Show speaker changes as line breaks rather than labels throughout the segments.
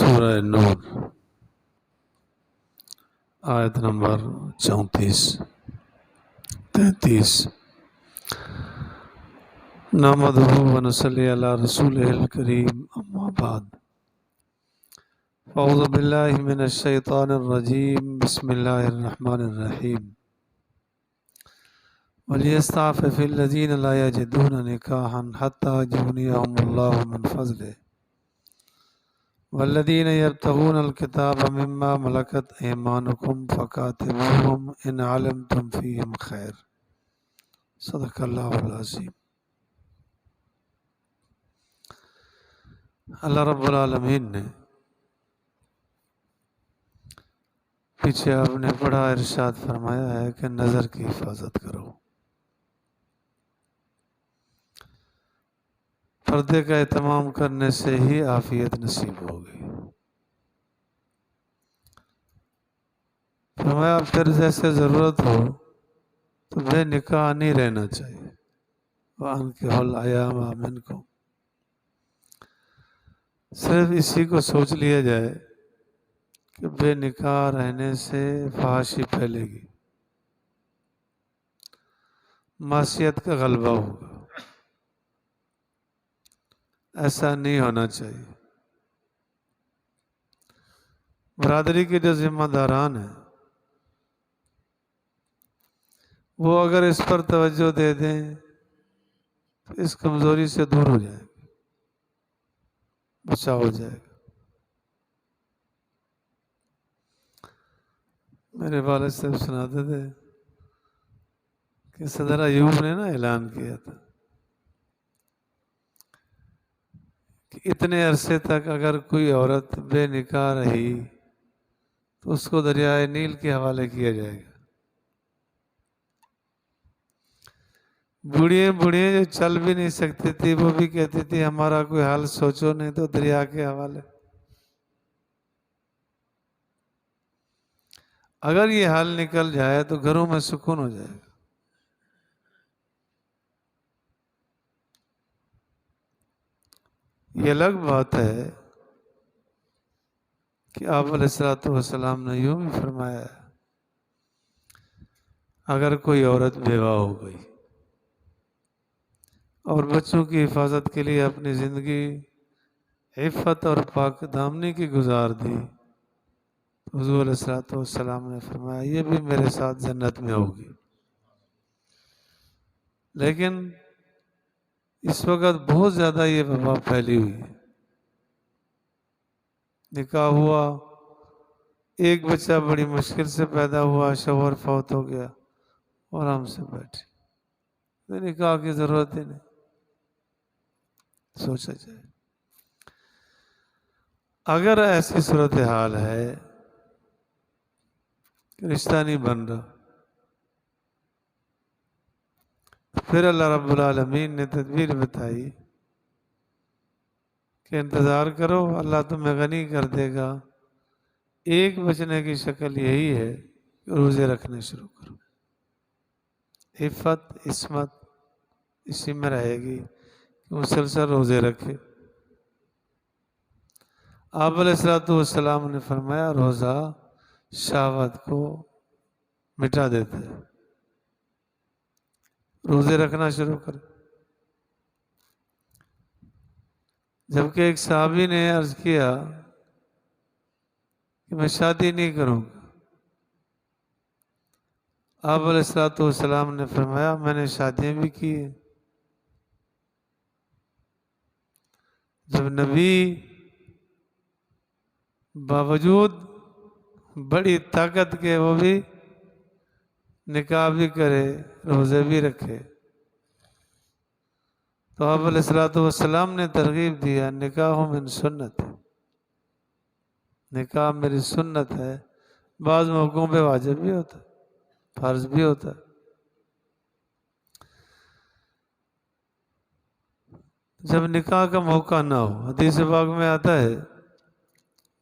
سورہ نور آیت نمبر 33 نحمدہ و نصلی علی رسولہ الکریم اما بعد اعوذ باللہ من الشیطان الرجیم بسم اللہ الرحمن الرحیم وَلْيَسْتَعْفِفِ الَّذِينَ لَا يَجِدُونَ نِكَاحًا حَتَّى يُغْنِيَهُمُ اللَّهُ مِنْ فَضْلِهِ وَالَّذِينَ يَبْتَغُونَ الْكِتَابَ مِمَّا مَلَكَتْ أَيْمَانُكُمْ فَكَاتِبُوهُمْ إِنْ عَلِمْتُمْ فِيهِمْ خَيْرًا صدق اللہ العظیم۔ اللہ رب العالمین نے پیچھے آپ نے بڑا ارشاد فرمایا ہے کہ نظر کی حفاظت کرو، پردے کا اہتمام کرنے سے ہی عافیت نصیب ہوگی۔ فرمایا پھر جیسے ضرورت ہو تو بے نکاح نہیں رہنا چاہیے، وَأَنكِحُوا الْأَيَامَ مِنكُمْ، صرف اسی کو سوچ لیا جائے کہ بے نکاح رہنے سے فحاشی پھیلے گی، معصیت کا غلبہ ہوگا، ایسا نہیں ہونا چاہیے۔ برادری کے جو ذمہ داران ہیں وہ اگر اس پر توجہ دے دیں تو اس کمزوری سے دور ہو جائے گا، بچاؤ ہو جائے گا۔ میرے والد صاحب سناتے تھے کہ صدر ایوب نے اعلان کیا تھا کہ اتنے عرصے تک اگر کوئی عورت بے نکاح رہی تو اس کو دریائے نیل کے حوالے کیا جائے گا۔ بوڑھیاں جو چل بھی نہیں سکتی تھی وہ بھی کہتی تھی ہمارا کوئی حل سوچو، نہیں تو دریا کے حوالے۔ اگر یہ حل نکل جائے تو گھروں میں سکون ہو جائے گا۔ یہ الگ بات ہے کہ آپ علیہ السلام نے یوں بھی فرمایا ہے اگر کوئی عورت بیوہ ہو گئی اور بچوں کی حفاظت کے لیے اپنی زندگی عفت اور پاک دامنی کی گزار دی، حضور علیہ السلام نے فرمایا یہ بھی میرے ساتھ جنت میں ہوگی۔ لیکن اس وقت بہت زیادہ یہ وبا پھیلی ہوئی ہے، نکاح ہوا، ایک بچہ بڑی مشکل سے پیدا ہوا، شوہر فوت ہو گیا اور ہم سے بیٹھے، نکاح کی ضرورت ہی نہیں۔ سوچا جائے اگر ایسی صورتحال ہے کہ رشتہ نہیں بن رہا، پھر اللہ رب العالمین نے تدبیر بتائی کہ انتظار کرو، اللہ تمہیں غنی کر دے گا۔ ایک بچنے کی شکل یہی ہے کہ روزے رکھنے شروع کرو، عفت عصمت اسی میں رہے گی کہ مسلسل روزے رکھے۔ آپ علیہ السلام نے فرمایا روزہ شہوت کو مٹا دیتا ہے، روزے رکھنا شروع کرے۔ جبکہ ایک صحابی نے عرض کیا کہ میں شادی نہیں کروں گا، آپ علیہ السلام نے فرمایا میں نے شادیاں بھی کی ہیں۔ جب نبی باوجود بڑی طاقت کے وہ بھی نکاح بھی کرے، روزے بھی رکھے، تو آپ علیہ السلام نے ترغیب دیا نکاح من سنت، نکاح میری سنت ہے۔ بعض موقعوں پہ واجب بھی ہوتا ہے، فرض بھی ہوتا ہے۔ جب نکاح کا موقع نہ ہو، حدیث پاک میں آتا ہے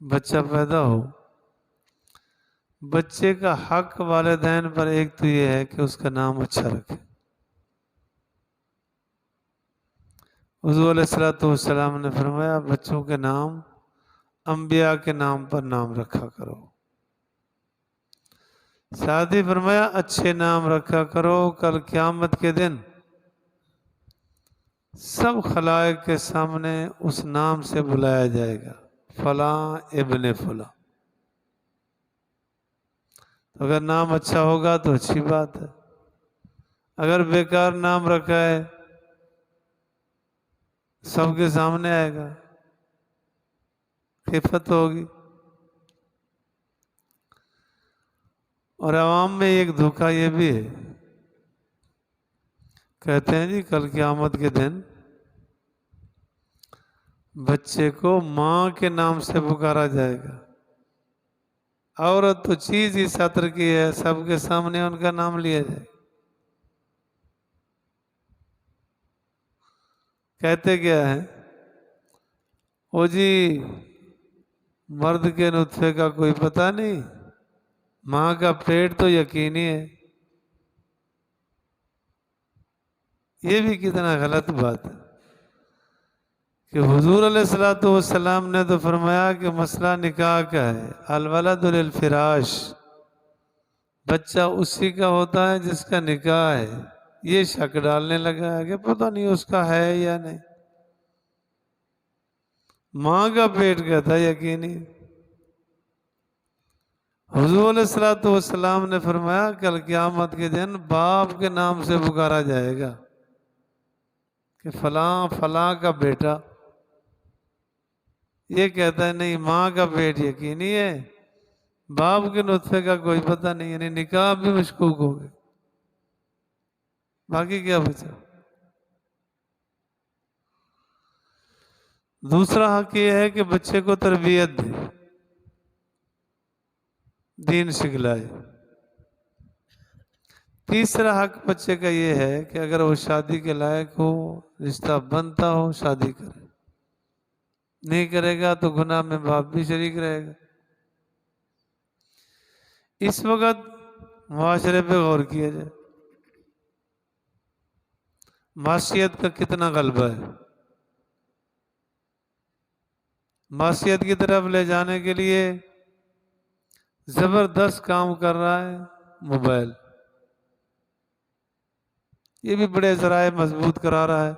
بچہ پیدا ہو، بچے کا حق والدین پر ایک تو یہ ہے کہ اس کا نام اچھا رکھے۔ حضور علیہ السلام نے فرمایا بچوں کے نام انبیاء کے نام پر نام رکھا کرو۔ ساتھ ہی فرمایا اچھے نام رکھا کرو، کل قیامت کے دن سب خلائق کے سامنے اس نام سے بلایا جائے گا، فلاں ابن فلاں۔ اگر نام اچھا ہوگا تو اچھی بات ہے، اگر بیکار نام رکھا ہے سب کے سامنے آئے گا، خفت ہوگی۔ اور عوام میں ایک دھوکہ یہ بھی ہے، کہتے ہیں جی کل قیامت کے دن بچے کو ماں کے نام سے پکارا جائے گا۔ عورت تو چیز ہی سطر کی ہے، سب کے سامنے ان کا نام لیا جائے۔ کہتے کیا ہے، او جی مرد کے نطفے کا کوئی پتہ نہیں، ماں کا پیٹ تو یقینی ہے۔ یہ بھی کتنا غلط بات ہے کہ حضور علیہ الصلوۃ والسلام نے تو فرمایا کہ مسئلہ نکاح کا ہے، الولد للفراش، بچہ اسی کا ہوتا ہے جس کا نکاح ہے۔ یہ شک ڈالنے لگا ہے کہ پتہ نہیں اس کا ہے یا نہیں، ماں کا پیٹ کہتا ہے یقینی۔ حضور علیہ الصلوۃ والسلام نے فرمایا کل قیامت کے دن باپ کے نام سے پکارا جائے گا کہ فلاں فلاں کا بیٹا، یہ کہتا ہے نہیں ماں کا پیٹ یقینی ہے، باپ کے نطفے کا کوئی پتہ نہیں، یعنی نکاح بھی مشکوک ہو گئے، باقی کیا بچا۔ دوسرا حق یہ ہے کہ بچے کو تربیت دے، دین سکھلائے۔ تیسرا حق بچے کا یہ ہے کہ اگر وہ شادی کے لائق ہو، رشتہ بنتا ہو، شادی کرے، نہیں کرے گا تو گناہ میں باپ بھی شریک رہے گا۔ اس وقت معاشرے پہ غور کیا جائے، معصیت کا کتنا غلبہ ہے۔ معصیت کی طرف لے جانے کے لیے زبردست کام کر رہا ہے موبائل، یہ بھی بڑے ذرائع مضبوط کرا رہا ہے،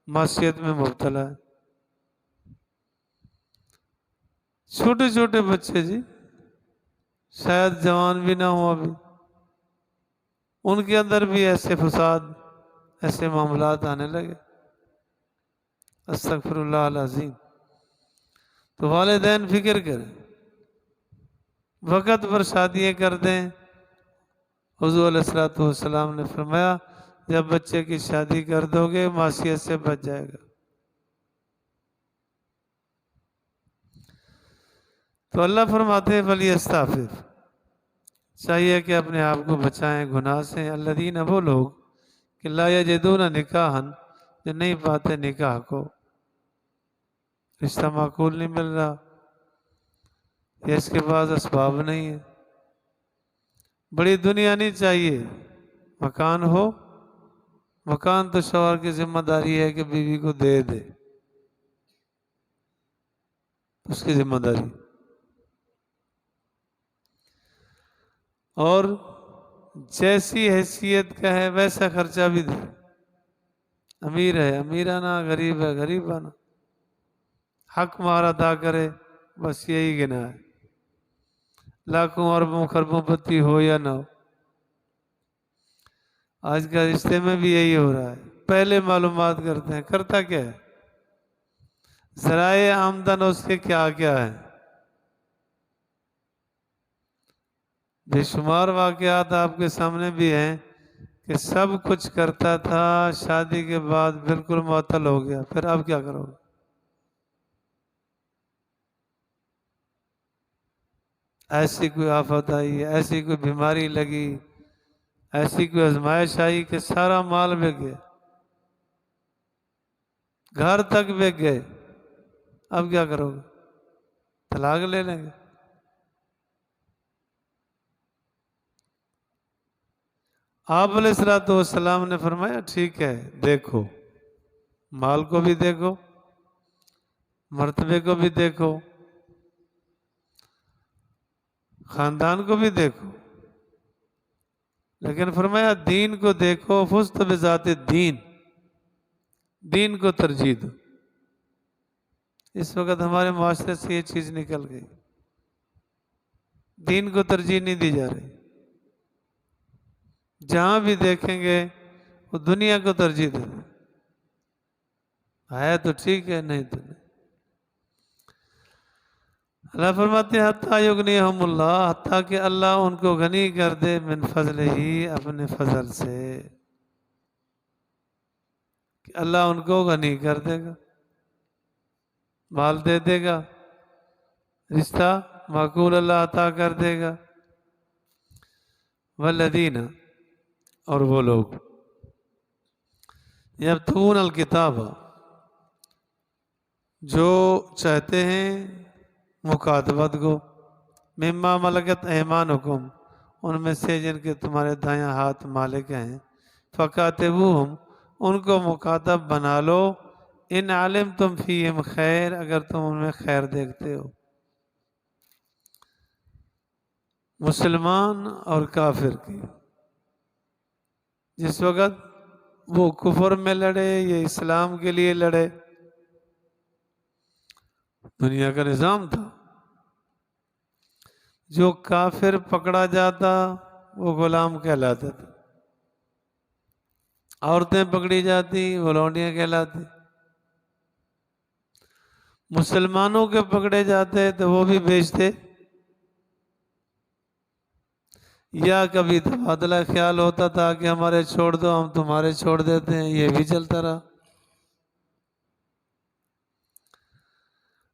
معصیت میں مبتلا ہے۔ چھوٹے چھوٹے بچے جی، شاید جوان بھی نہ ہو ابھی، ان کے اندر بھی ایسے فساد، ایسے معاملات آنے لگے، استغفر اللہ العظیم۔ تو والدین فکر کریں، وقت پر شادیاں کر دیں۔ حضور علیہ الصلوۃ والسلام نے فرمایا جب بچے کی شادی کر دو گے معصیت سے بچ جائے گا۔ تو اللہ فرماتے ہیں فَلْيَسْتَعْفِفْ، چاہیے کہ اپنے آپ کو بچائیں گناہ سے۔ الذین، وہ لوگ کہ لا یجدون نکاحا، جو نہیں پاتے نکاح کو، رشتہ معقول نہیں مل رہا، یا اس کے پاس اسباب نہیں ہے، بڑی دنیا نہیں چاہیے، مکان ہو، مکان تو شوہر کی ذمہ داری ہے کہ بیوی کو دے دے، اس کی ذمہ داری، اور جیسی حیثیت کا ہے ویسا خرچہ بھی دے، امیر ہے امیرانہ، غریب ہے غریبانہ، حق مار ادا کرے، بس یہی گنا ہے، لاکھوں اربوں خربوں پتی ہو یا نہ ہو۔ آج کا رشتے میں بھی یہی ہو رہا ہے، پہلے معلومات کرتے ہیں، کرتا کیا ہے، ذرائع آمدن اس کے کیا کیا ہے، بے شمار واقعات آپ کے سامنے بھی ہیں کہ سب کچھ کرتا تھا، شادی کے بعد بالکل معطل ہو گیا، پھر آپ کیا کرو گے؟ ایسی کوئی آفت آئی، ایسی کوئی بیماری لگی، ایسی کوئی آزمائش آئی کہ سارا مال بک گیا، گھر تک بک گئے، اب کیا کرو گے؟ طلاق لے لیں گے۔ آپ علیہ الصلوۃ والسلام نے فرمایا ٹھیک ہے، دیکھو، مال کو بھی دیکھو، مرتبے کو بھی دیکھو، خاندان کو بھی دیکھو، لیکن فرمایا دین کو دیکھو، فزت بذات الدین، دین کو ترجیح دو۔ اس وقت ہمارے معاشرے سے یہ چیز نکل گئی، دین کو ترجیح نہیں دی جا رہی، جہاں بھی دیکھیں گے وہ دنیا کو ترجیح دے دیں، ہے تو ٹھیک ہے، نہیں تو نہیں۔ اللہ فرماتے ہیں حتیٰ یغنیہم اللہ، حتیٰ کہ اللہ ان کو غنی کر دے، من فضل ہی، اپنے فضل سے، کہ اللہ ان کو غنی کر دے گا، مال دے دے گا، رشتہ معقول اللہ عطا کر دے گا۔ والذین، اور وہ لوگ، یبتغون الکتاب، جو چاہتے ہیں مکاتبت کو، مما ملکت ایمانکم، ان میں سے جن کے تمہارے دایاں ہاتھ مالک ہیں، فکاتبوہم، ان کو مکاتب بنا لو، ان علمتم فیہم خیر، اگر تم ان میں خیر دیکھتے ہو۔ مسلمان اور کافر کی جس وقت وہ کفر میں لڑے یا اسلام کے لیے لڑے، دنیا کا نظام تھا، جو کافر پکڑا جاتا وہ غلام کہلاتا تھا، عورتیں پکڑی جاتی وہ لونڈیاں کہلاتی، مسلمانوں کے پکڑے جاتے تو وہ بھی بیچتے، یا کبھی تبادلہ خیال ہوتا تھا کہ ہمارے چھوڑ دو ہم تمہارے چھوڑ دیتے ہیں، یہ بھی چلتا رہا۔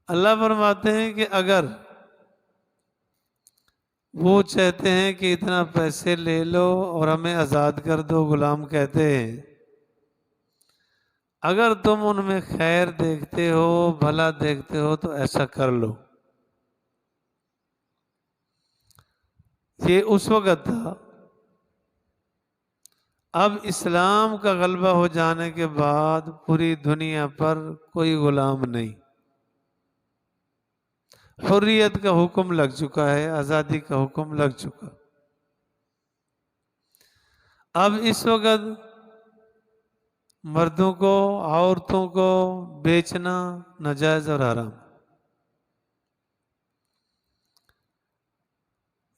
اللہ فرماتے ہیں کہ اگر وہ چاہتے ہیں کہ اتنا پیسے لے لو اور ہمیں آزاد کر دو، غلام کہتے ہیں، اگر تم ان میں خیر دیکھتے ہو، بھلا دیکھتے ہو تو ایسا کر لو۔ یہ اس وقت تھا، اب اسلام کا غلبہ ہو جانے کے بعد پوری دنیا پر کوئی غلام نہیں، حریت کا حکم لگ چکا ہے، آزادی کا حکم لگ چکا۔ اب اس وقت مردوں کو، عورتوں کو بیچنا ناجائز اور حرام۔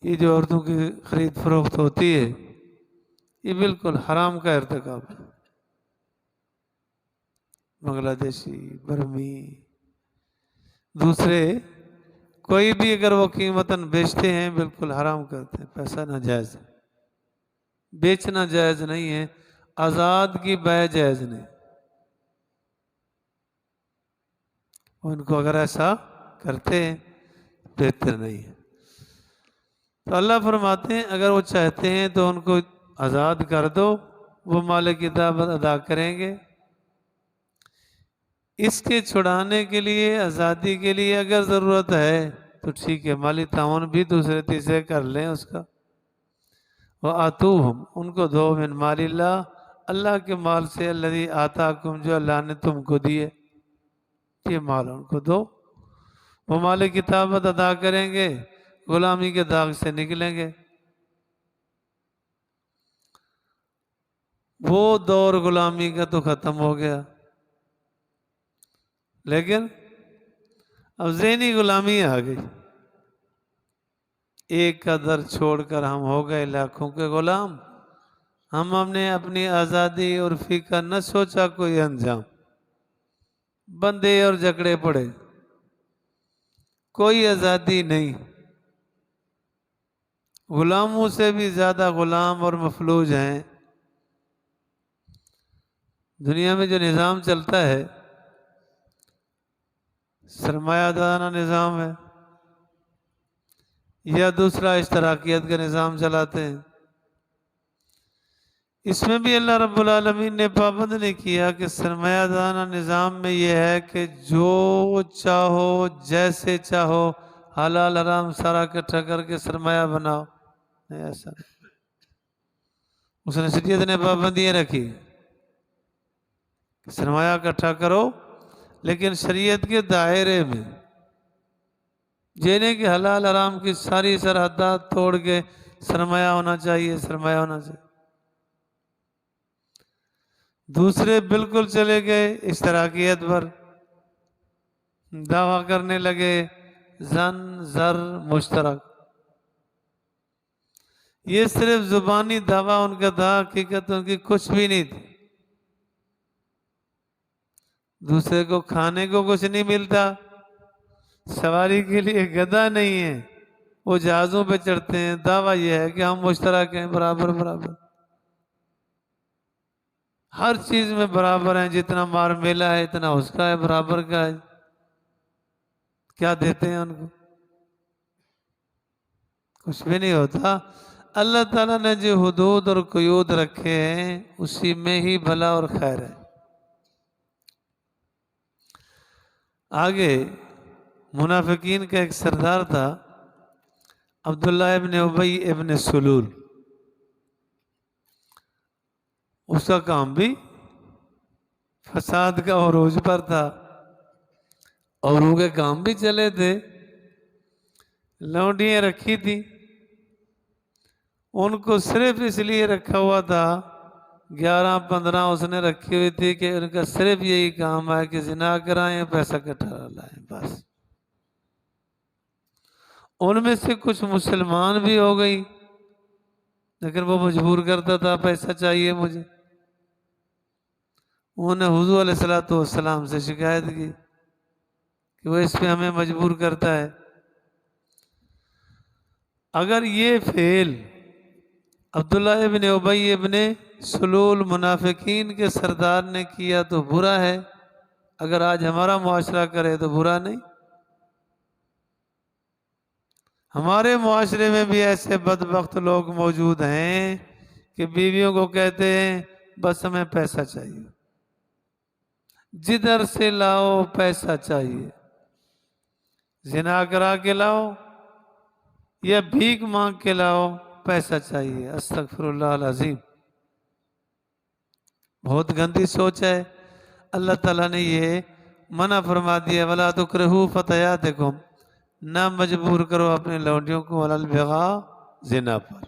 یہ جو عورتوں کی خرید فروخت ہوتی ہے یہ بالکل حرام کا ارتکاب ہے۔ بنگلہ دیشی، برمی، دوسرے کوئی بھی اگر وہ قیمتاً بیچتے ہیں بالکل حرام کرتے ہیں، پیسہ ناجائز ہے، بیچنا جائز نہیں ہے، آزاد کی بیع جائز نہیں۔ ان کو اگر ایسا کرتے ہیں بہتر نہیں ہے۔ تو اللہ فرماتے ہیں اگر وہ چاہتے ہیں تو ان کو آزاد کر دو، وہ مال کتابت ادا کریں گے۔ اس کے چھڑانے کے لیے، آزادی کے لیے اگر ضرورت ہے تو ٹھیک ہے، مالی تعاون بھی دوسرے تیسرے کر لیں اس کا۔ وَآتُوهُمْ، ان کو دو، من مال اللہ، اللہ کے مال سے، الذی آتاکم، جو اللہ نے تم کو دیے، یہ مال ان کو دو۔ وہ مال کتابت ادا کریں گے، غلامی کے داغ سے نکلیں گے۔ وہ دور غلامی کا تو ختم ہو گیا، لیکن اب ذہنی غلامی آ گئی، ایک کا در چھوڑ کر ہم ہو گئے لاکھوں کے غلام۔ ہم نے اپنی آزادی اور فکر نہ سوچا کوئی انجام، بندے اور جکڑے پڑے، کوئی آزادی نہیں، غلاموں سے بھی زیادہ غلام اور مفلوج ہیں۔ دنیا میں جو نظام چلتا ہے سرمایہ دارانہ نظام ہے، یا دوسرا اشتراکیت کا نظام چلاتے ہیں، اس میں بھی اللہ رب العالمین نے پابند نہیں کیا کہ سرمایہ دارانہ نظام میں یہ ہے کہ جو چاہو جیسے چاہو حلال حرام سارا اکٹھا کر کے سرمایہ بناؤ، نہیں، ایسا نہیں۔ اس نے شریعت نے پابندیاں رکھی، سرمایہ اکٹھا کرو لیکن شریعت کے دائرے میں۔ جینے کے حلال حرام کی ساری سرحدات توڑ کے سرمایہ ہونا چاہیے، سرمایہ ہونا چاہیے۔ دوسرے بالکل چلے گئے اشتراکیت پر، دعویٰ کرنے لگے زن زر مشترک۔ یہ صرف زبانی دعویٰ ان کا تھا، حقیقت ان کی کچھ بھی نہیں تھی۔ دوسرے کو کھانے کو کچھ نہیں ملتا، سواری کے لیے گدھا نہیں ہے، وہ جہازوں پہ چڑھتے ہیں، دعویٰ یہ ہے کہ ہم مشترک ہیں، برابر برابر، ہر چیز میں برابر ہیں، جتنا مار میلہ ہے اتنا اس کا ہے، برابر کا ہے۔ کیا دیتے ہیں ان کو؟ کچھ بھی نہیں ہوتا۔ اللہ تعالیٰ نے جو حدود اور قیود رکھے ہیں اسی میں ہی بھلا اور خیر ہے۔ آگے منافقین کا ایک سردار تھا عبداللہ ابن ابی ابن سلول، اس کا کام بھی فساد کا عروج پر تھا، اوروں کے کام بھی چلے تھے، لونڈیاں رکھی تھی، ان کو صرف اس لیے رکھا ہوا تھا، 11-15 اس نے رکھی ہوئی تھی کہ ان کا صرف یہی کام ہے کہ زنا کرائیں، پیسہ کٹا لائیں، بس۔ ان میں سے کچھ مسلمان بھی ہو گئی، لیکن وہ مجبور کرتا تھا، پیسہ چاہیے مجھے۔ انہوں نے حضور علیہ السلام سے شکایت کی کہ وہ اس پہ ہمیں مجبور کرتا ہے۔ اگر یہ فعل عبداللہ ابن ابی ابن سلول منافقین کے سردار نے کیا تو برا ہے، اگر آج ہمارا معاشرہ کرے تو برا نہیں۔ ہمارے معاشرے میں بھی ایسے بدبخت لوگ موجود ہیں کہ بیویوں کو کہتے ہیں بس ہمیں پیسہ چاہیے، جدھر سے لاؤ پیسہ چاہیے، زنا کرا کے لاؤ یا بھیک مانگ کے لاؤ، پیسہ چاہیے۔ استغفر اللہ العظیم، بہت گندی سوچ ہے۔ اللہ تعالیٰ نے یہ منع فرما دیا، وَلَا تُكْرِهُوا فَتَيَاتِكُمْ، نہ مجبور کرو اپنے لونڈیوں کو عَلَى الْبِغَاء، زنا پر۔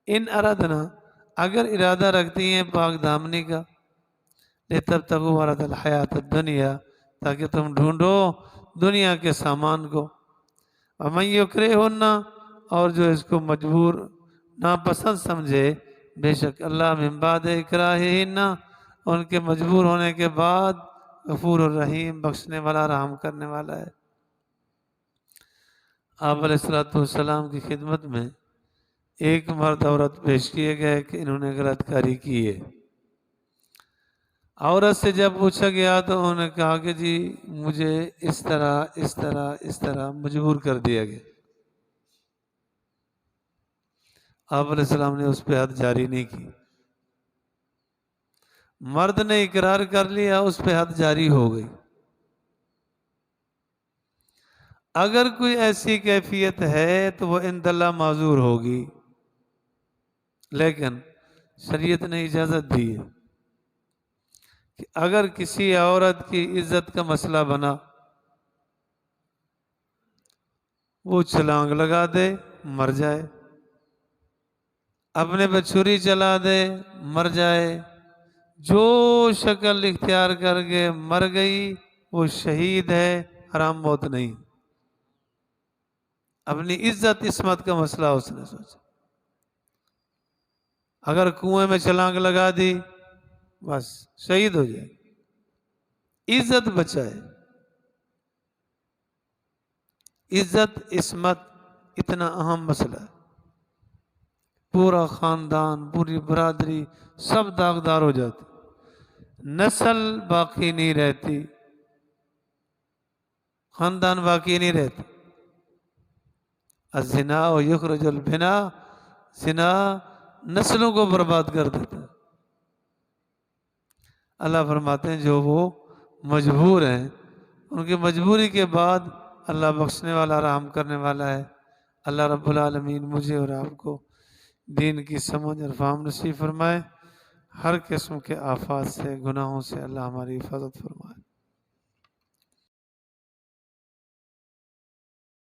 ان اردنا، اگر ارادہ رکھتی ہیں پاک دامنی کا، لِتَبْتَغُوا عَرَضَ الْحَيَاةِ الدُّنْيَا، تاکہ تم ڈھونڈو دنیا کے سامان کو، وَمَنْ يُكْرِهُنَّ، اور جو اس کو مجبور ناپسند سمجھے، بے شک اللہ من بعد اکراہہن، ان کے مجبور ہونے کے بعد غفور الرحیم، بخشنے والا، رحم کرنے والا ہے۔ آپ علیہ السلام کی خدمت میں ایک مرد عورت پیش کیے گئے کہ انہوں نے غلط کاری کی ہے۔ عورت سے جب پوچھا گیا تو انہوں نے کہا کہ جی مجھے اس طرح اس طرح اس طرح مجبور کر دیا گیا۔ آپ علیہ السلام نے اس پہ حد جاری نہیں کی، مرد نے اقرار کر لیا، اس پہ حد جاری ہو گئی۔ اگر کوئی ایسی کیفیت ہے تو وہ عند اللہ معذور ہوگی، لیکن شریعت نے اجازت دی ہے کہ اگر کسی عورت کی عزت کا مسئلہ بنا، وہ چھلانگ لگا دے، مر جائے، اپنے پہ چھری چلا دے، مر جائے، جو شکل اختیار کر کے مر گئی وہ شہید ہے، حرام موت نہیں۔ اپنی عزت عصمت کا مسئلہ اس نے سوچا، اگر کنویں میں چھلانگ لگا دی بس شہید ہو جائے، عزت بچائے۔ عزت عصمت اتنا اہم مسئلہ ہے، پورا خاندان، پوری برادری سب داغدار ہو جاتی، نسل باقی نہیں رہتی، خاندان باقی نہیں رہتا۔ الزنا یخرج البنا، زنا نسلوں کو برباد کر دیتا ہے۔ اللہ فرماتے ہیں جو وہ مجبور ہیں، ان کی مجبوری کے بعد اللہ بخشنے والا، رحم کرنے والا ہے۔ اللہ رب العالمین مجھے اور آپ کو دین کی سمجھ اور فہم نصیب فرمائے، ہر قسم کے آفات سے، گناہوں سے اللہ ہماری حفاظت فرمائے۔